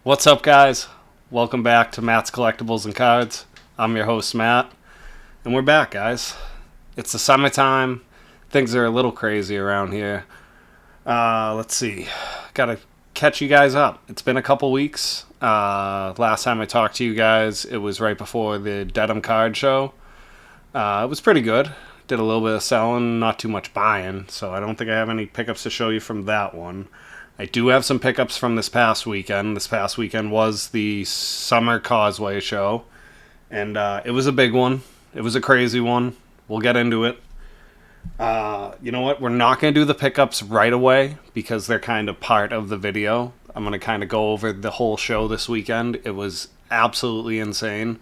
What's up, guys? Welcome back to Matt's Collectibles and Cards. I'm your host, Matt, and we're back, guys. It's the summertime. Things are a little crazy around here. Let's see. Gotta catch you guys up. It's been a couple weeks. Last time I talked to you guys, it was right before the Dedham Card Show. It was pretty good. Did a little bit of selling, not too much buying, so I don't think I have any pickups to show you from that one. I do have some pickups from this past weekend. This past weekend was the Summer Causeway show, and it was a big one. It was a crazy one. We'll get into it. You know what? We're not going to do the pickups right away because they're kind of part of the video. I'm going to kind of go over the whole show this weekend. It was absolutely insane.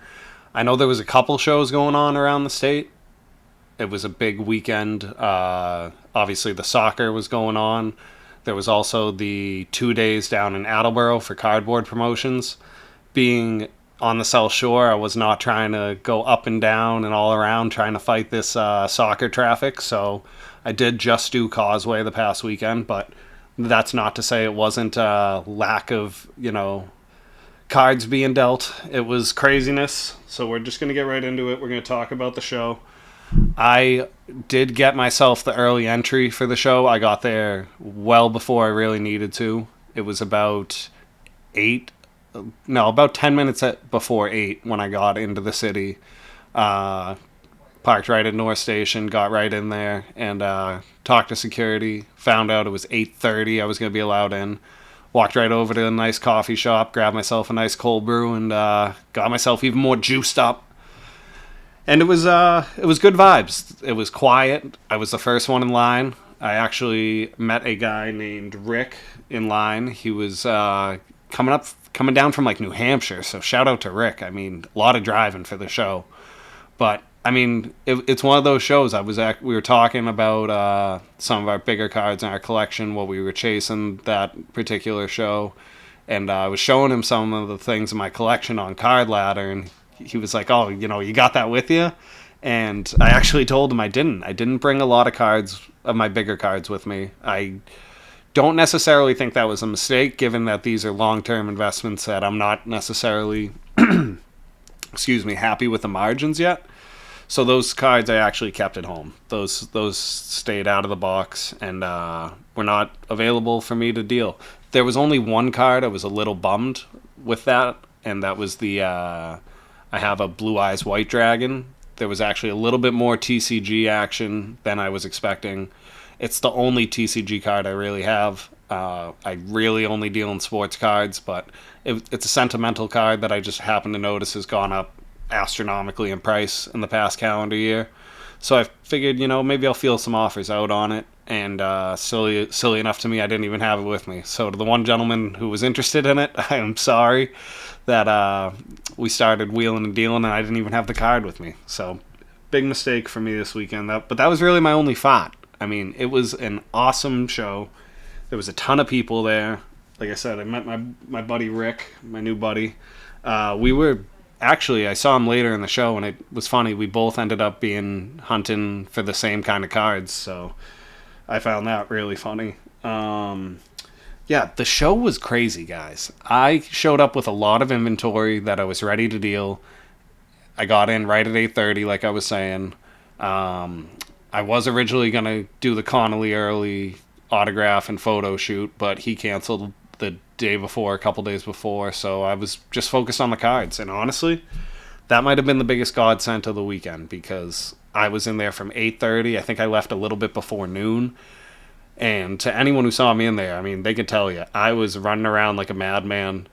I know there was a couple shows going on around the state. It was a big weekend. Obviously, the soccer was going on. There was also the 2 days down in Attleboro for cardboard promotions. Being on the South Shore, I was not trying to go up and down and all around trying to fight this soccer traffic. So I did just do Causeway the past weekend, but that's not to say it wasn't a lack of, cards being dealt. It was craziness. So we're just going to get right into it. We're going to talk about the show. I did get myself the early entry for the show. I got there well before I really needed to. It was about 10 minutes before 8 when I got into the city. Parked right at North Station, got right in there, and talked to security. Found out it was 8:30 I was going to be allowed in. Walked right over to a nice coffee shop, grabbed myself a nice cold brew, and got myself even more juiced up. And it was good vibes. It was quiet. I was the first one in line. I actually met a guy named Rick in line. He was coming down from like New Hampshire. So shout out to Rick. I mean, a lot of driving for the show. But I mean, it's one of those shows. We were talking about some of our bigger cards in our collection, what we were chasing that particular show, and I was showing him some of the things in my collection on Card Ladder, and he was like, "Oh, you got that with you?" And I actually told him I didn't. I didn't bring a lot of cards of my bigger cards with me. I don't necessarily think that was a mistake, given that these are long-term investments that I'm not necessarily, happy with the margins yet. So those cards I actually kept at home. Those stayed out of the box and were not available for me to deal. There was only one card I was a little bummed with that, and that was I have a Blue Eyes White Dragon. There was actually a little bit more TCG action than I was expecting. It's the only TCG card I really have. I really only deal in sports cards, but it's a sentimental card that I just happen to notice has gone up astronomically in price in the past calendar year. So I figured, maybe I'll feel some offers out on it. And silly enough to me, I didn't even have it with me. So to the one gentleman who was interested in it, I am sorry that we started wheeling and dealing and I didn't even have the card with me. So big mistake for me this weekend. But that was really my only thought. I mean, it was an awesome show. There was a ton of people there. Like I said, I met my buddy Rick, my new buddy. I saw him later in the show, and it was funny. We both ended up being hunting for the same kind of cards, so I found that really funny. The show was crazy, guys. I showed up with a lot of inventory that I was ready to deal. I got in right at 8:30, like I was saying. I was originally going to do the Connolly early autograph and photo shoot, but he canceled the day before, a couple days before, so I was just focused on the cards. And honestly, that might have been the biggest godsend of the weekend because I was in there from 8:30. I think I left a little bit before noon. And to anyone who saw me in there, I mean, they could tell you, I was running around like a madman.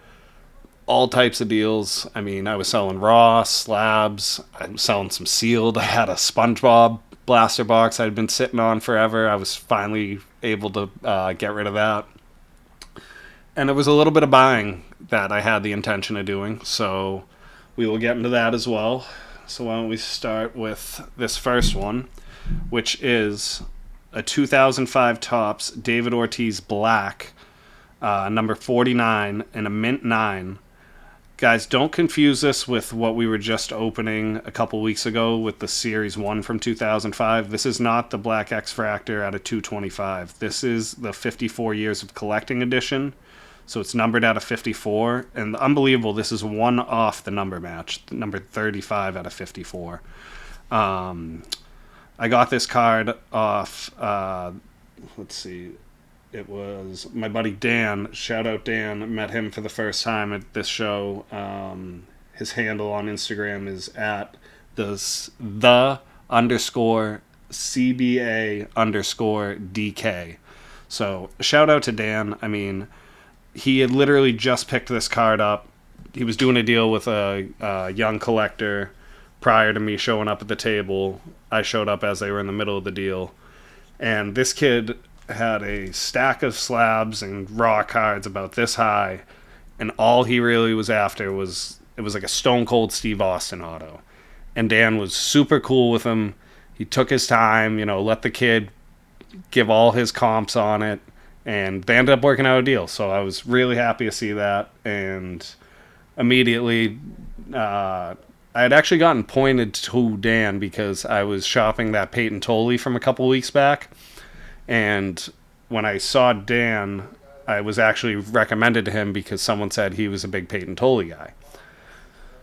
All types of deals. I mean, I was selling raw, slabs. I was selling some sealed. I had a SpongeBob blaster box I'd been sitting on forever. I was finally able to get rid of that. And it was a little bit of buying that I had the intention of doing, so we will get into that as well. So why don't we start with this first one, which is a 2005 Topps David Ortiz Black, number 49, and a mint 9. Guys, don't confuse this with what we were just opening a couple weeks ago with the Series 1 from 2005. This is not the Black X-Fractor out of 225. This is the 54 Years of Collecting edition. So it's numbered out of 54. And unbelievable, this is one off the number match, number 35 out of 54. I got this card off, let's see, it was my buddy Dan. Shout out Dan. Met him for the first time at this show. His handle on Instagram is at the underscore CBA underscore DK. So shout out to Dan. I mean, he had literally just picked this card up. He was doing a deal with a young collector prior to me showing up at the table. I showed up as they were in the middle of the deal. And this kid had a stack of slabs and raw cards about this high, and all he really was after was, it was like a Stone Cold Steve Austin auto. And Dan was super cool with him. He took his time, let the kid give all his comps on it, and they ended up working out a deal. So I was really happy to see that, and immediately I had actually gotten pointed to Dan because I was shopping that Peyton Tolley from a couple weeks back. And when I saw Dan, I was actually recommended to him because someone said he was a big Peyton Tolley guy.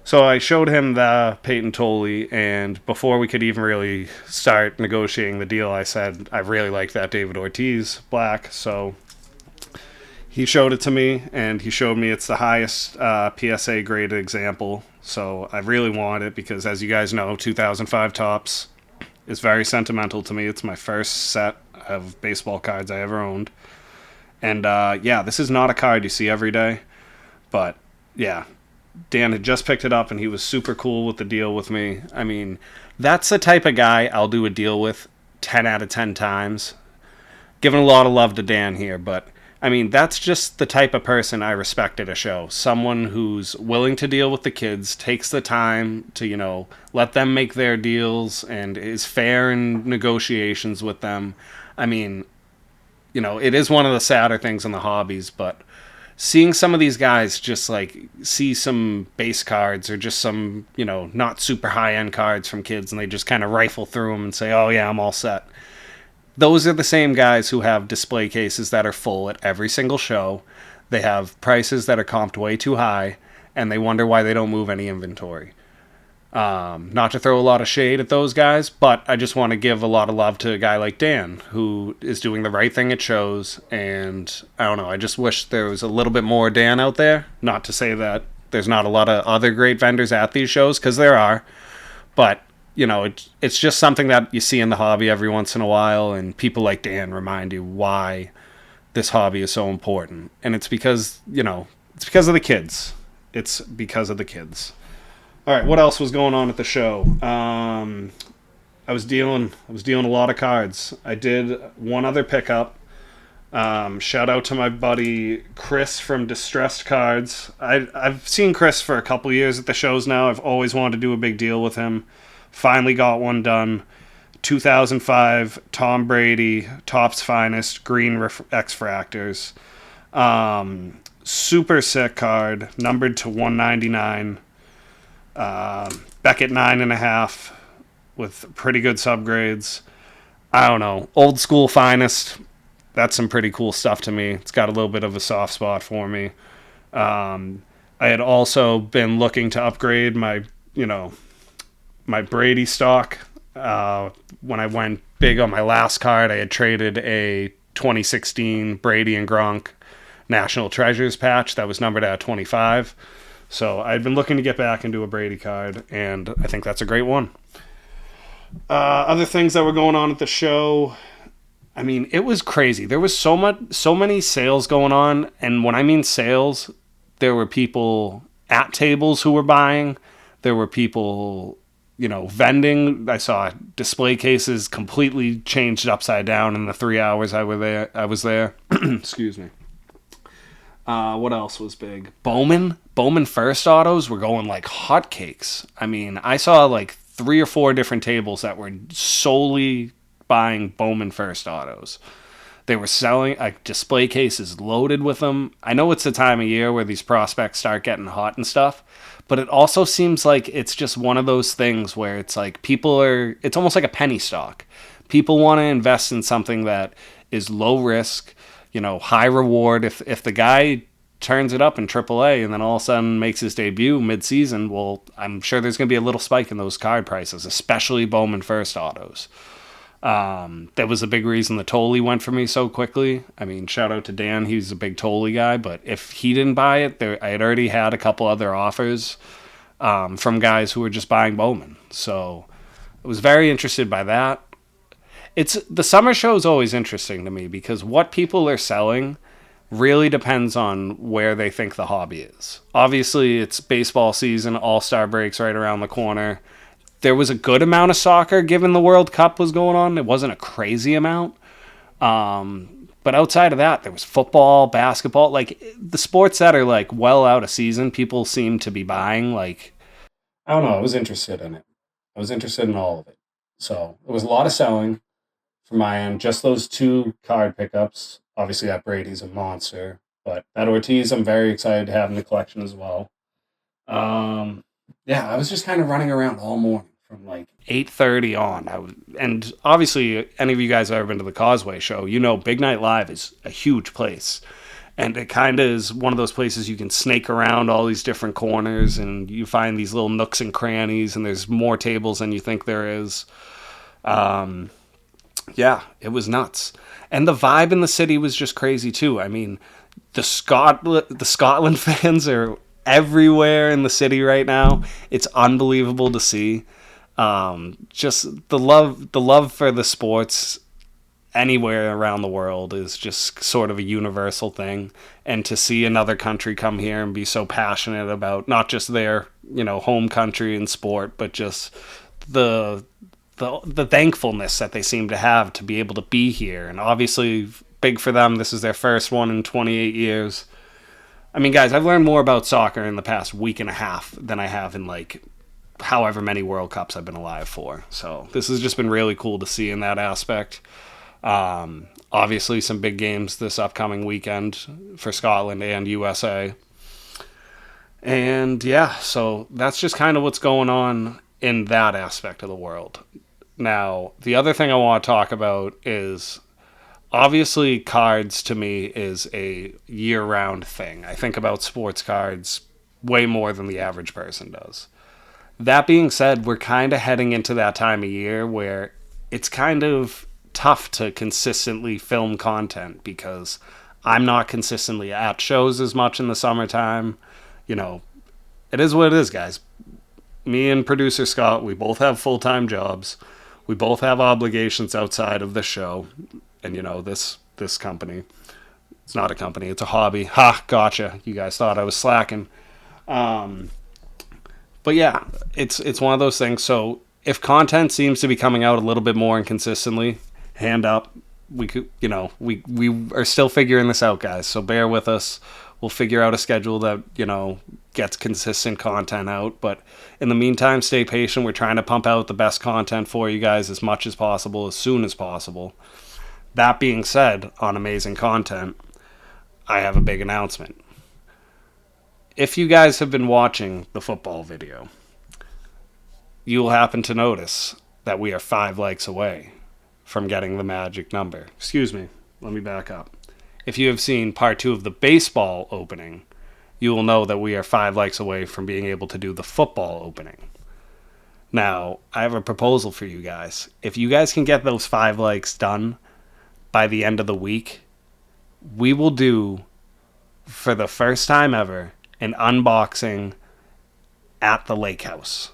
So I showed him the Peyton Tolley, and before we could even really start negotiating the deal, I said, I really like that David Ortiz black. So he showed it to me, and he showed me it's the highest PSA graded example. So I really want it because, as you guys know, 2005 Topps is very sentimental to me. It's my first set of baseball cards I ever owned. And this is not a card you see every day. But yeah, Dan had just picked it up and he was super cool with the deal with me. I mean, that's the type of guy I'll do a deal with 10 out of 10 times. Giving a lot of love to Dan here, but I mean, that's just the type of person I respect at a show. Someone who's willing to deal with the kids, takes the time to, let them make their deals, and is fair in negotiations with them. I mean, it is one of the sadder things in the hobbies, but seeing some of these guys just see some base cards or just some, not super high-end cards from kids, and they just kind of rifle through them and say, oh yeah, I'm all set. Those are the same guys who have display cases that are full at every single show. They have prices that are comped way too high, and they wonder why they don't move any inventory. Not to throw a lot of shade at those guys, but I just want to give a lot of love to a guy like Dan, who is doing the right thing at shows, and I don't know, I just wish there was a little bit more Dan out there. Not to say that there's not a lot of other great vendors at these shows, because there are, but it's just something that you see in the hobby every once in a while, and people like Dan remind you why this hobby is so important. And it's because, it's because of the kids. It's because of the kids. All right, what else was going on at the show? I was dealing a lot of cards. I did one other pickup. Shout out to my buddy Chris from Distressed Cards. I've seen Chris for a couple years at the shows now. I've always wanted to do a big deal with him. Finally got one done. 2005 Tom Brady Topps Finest Green X-Fractors. Super sick card, numbered to 199. Beckett 9.5 with pretty good subgrades. I don't know. Old school Finest. That's some pretty cool stuff to me. It's got a little bit of a soft spot for me. I had also been looking to upgrade my Brady stock. When I went big on my last card, I had traded a 2016 Brady and Gronk National Treasures patch that was numbered at 25. So I'd been looking to get back into a Brady card, and I think that's a great one. Other things that were going on at the show, I mean, it was crazy. There was so many sales going on, and when I mean sales, there were people at tables who were buying. There were people, vending. I saw display cases completely changed upside down in the 3 hours I was there. Excuse me. What else was big? Bowman first autos were going like hotcakes. I mean, I saw like 3 or 4 different tables that were solely buying Bowman first autos. They were selling display cases loaded with them. I know it's the time of year where these prospects start getting hot and stuff, but it also seems like it's just one of those things where it's like it's almost like a penny stock. People want to invest in something that is low risk, high reward. If the guy turns it up in AAA and then all of a sudden makes his debut mid-season, well, I'm sure there's going to be a little spike in those card prices, especially Bowman First autos. That was a big reason the Tolley went for me so quickly. I mean, shout out to Dan. He's a big Tolley guy, but if he didn't buy it, I had already had a couple other offers from guys who were just buying Bowman. So I was very interested by that. The summer show is always interesting to me because what people are selling really depends on where they think the hobby is. Obviously, it's baseball season, All-Star breaks right around the corner. There was a good amount of soccer given the World Cup was going on. It wasn't a crazy amount. But outside of that, there was football, basketball. Like, the sports that are, like, well out of season, people seem to be buying. Like, I don't know. I was interested in it. I was interested in all of it. So, there was a lot of selling from my end. Just those 2 card pickups. Obviously, that Brady's a monster. But that Ortiz, I'm very excited to have in the collection as well. Yeah, I was just kind of running around all morning from like 8:30 on. And obviously, any of you guys have ever been to the Causeway show, you know Big Night Live is a huge place. And it kind of is one of those places you can snake around all these different corners and you find these little nooks and crannies and there's more tables than you think there is. Yeah, it was nuts. And the vibe in the city was just crazy too. I mean, the Scotland fans are everywhere in the city right now. It's unbelievable to see. Just the love for the sports anywhere around the world is just sort of a universal thing. And to see another country come here and be so passionate about not just their, home country and sport, but just the thankfulness that they seem to have to be able to be here. And obviously big for them. This is their first one in 28 years. I mean, guys, I've learned more about soccer in the past week and a half than I have in like however many World Cups I've been alive for. So this has just been really cool to see in that aspect. Obviously some big games this upcoming weekend for Scotland and USA. And yeah, so that's just kind of what's going on in that aspect of the world. Now, the other thing I want to talk about is obviously cards to me is a year-round thing. I think about sports cards way more than the average person does. That being said, we're kind of heading into that time of year where it's kind of tough to consistently film content because I'm not consistently at shows as much in the summertime. It is what it is, guys. Me and producer Scott, we both have full-time jobs. We both have obligations outside of the show. And, this company, it's not a company, it's a hobby. Ha, gotcha. You guys thought I was slacking. But yeah, it's one of those things. So if content seems to be coming out a little bit more inconsistently, hand up. We could, we are still figuring this out, guys. So bear with us. We'll figure out a schedule that, gets consistent content out. But in the meantime, stay patient. We're trying to pump out the best content for you guys as much as possible, as soon as possible. That being said, on amazing content, I have a big announcement. If you guys have been watching the football video, you will happen to notice that we are 5 likes away from getting the magic number. Excuse me, let me back up. If you have seen part 2 of the baseball opening, you will know that we are 5 likes away from being able to do the football opening. Now, I have a proposal for you guys. If you guys can get those 5 likes done by the end of the week, we will do, for the first time ever, an unboxing at the lake house.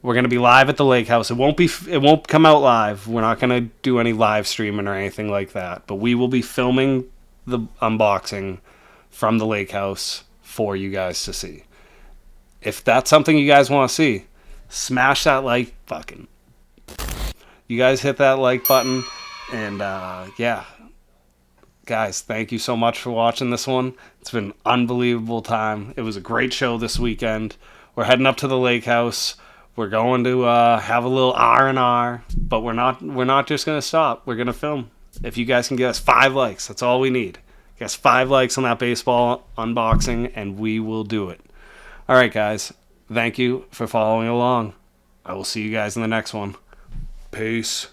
We're going to be live at the lake house. It won't come out live. We're not going to do any live streaming or anything like that. But we will be filming the unboxing from the lake house for you guys to see. If that's something you guys want to see, smash that like button. You guys hit that like button. And yeah. Guys, thank you so much for watching this one. It's been an unbelievable time. It was a great show this weekend. We're heading up to the lake house. We're going to have a little R&R, but we're not just going to stop. We're going to film. If you guys can get us 5 likes, that's all we need. Get us 5 likes on that baseball unboxing, and we will do it. All right, guys. Thank you for following along. I will see you guys in the next one. Peace.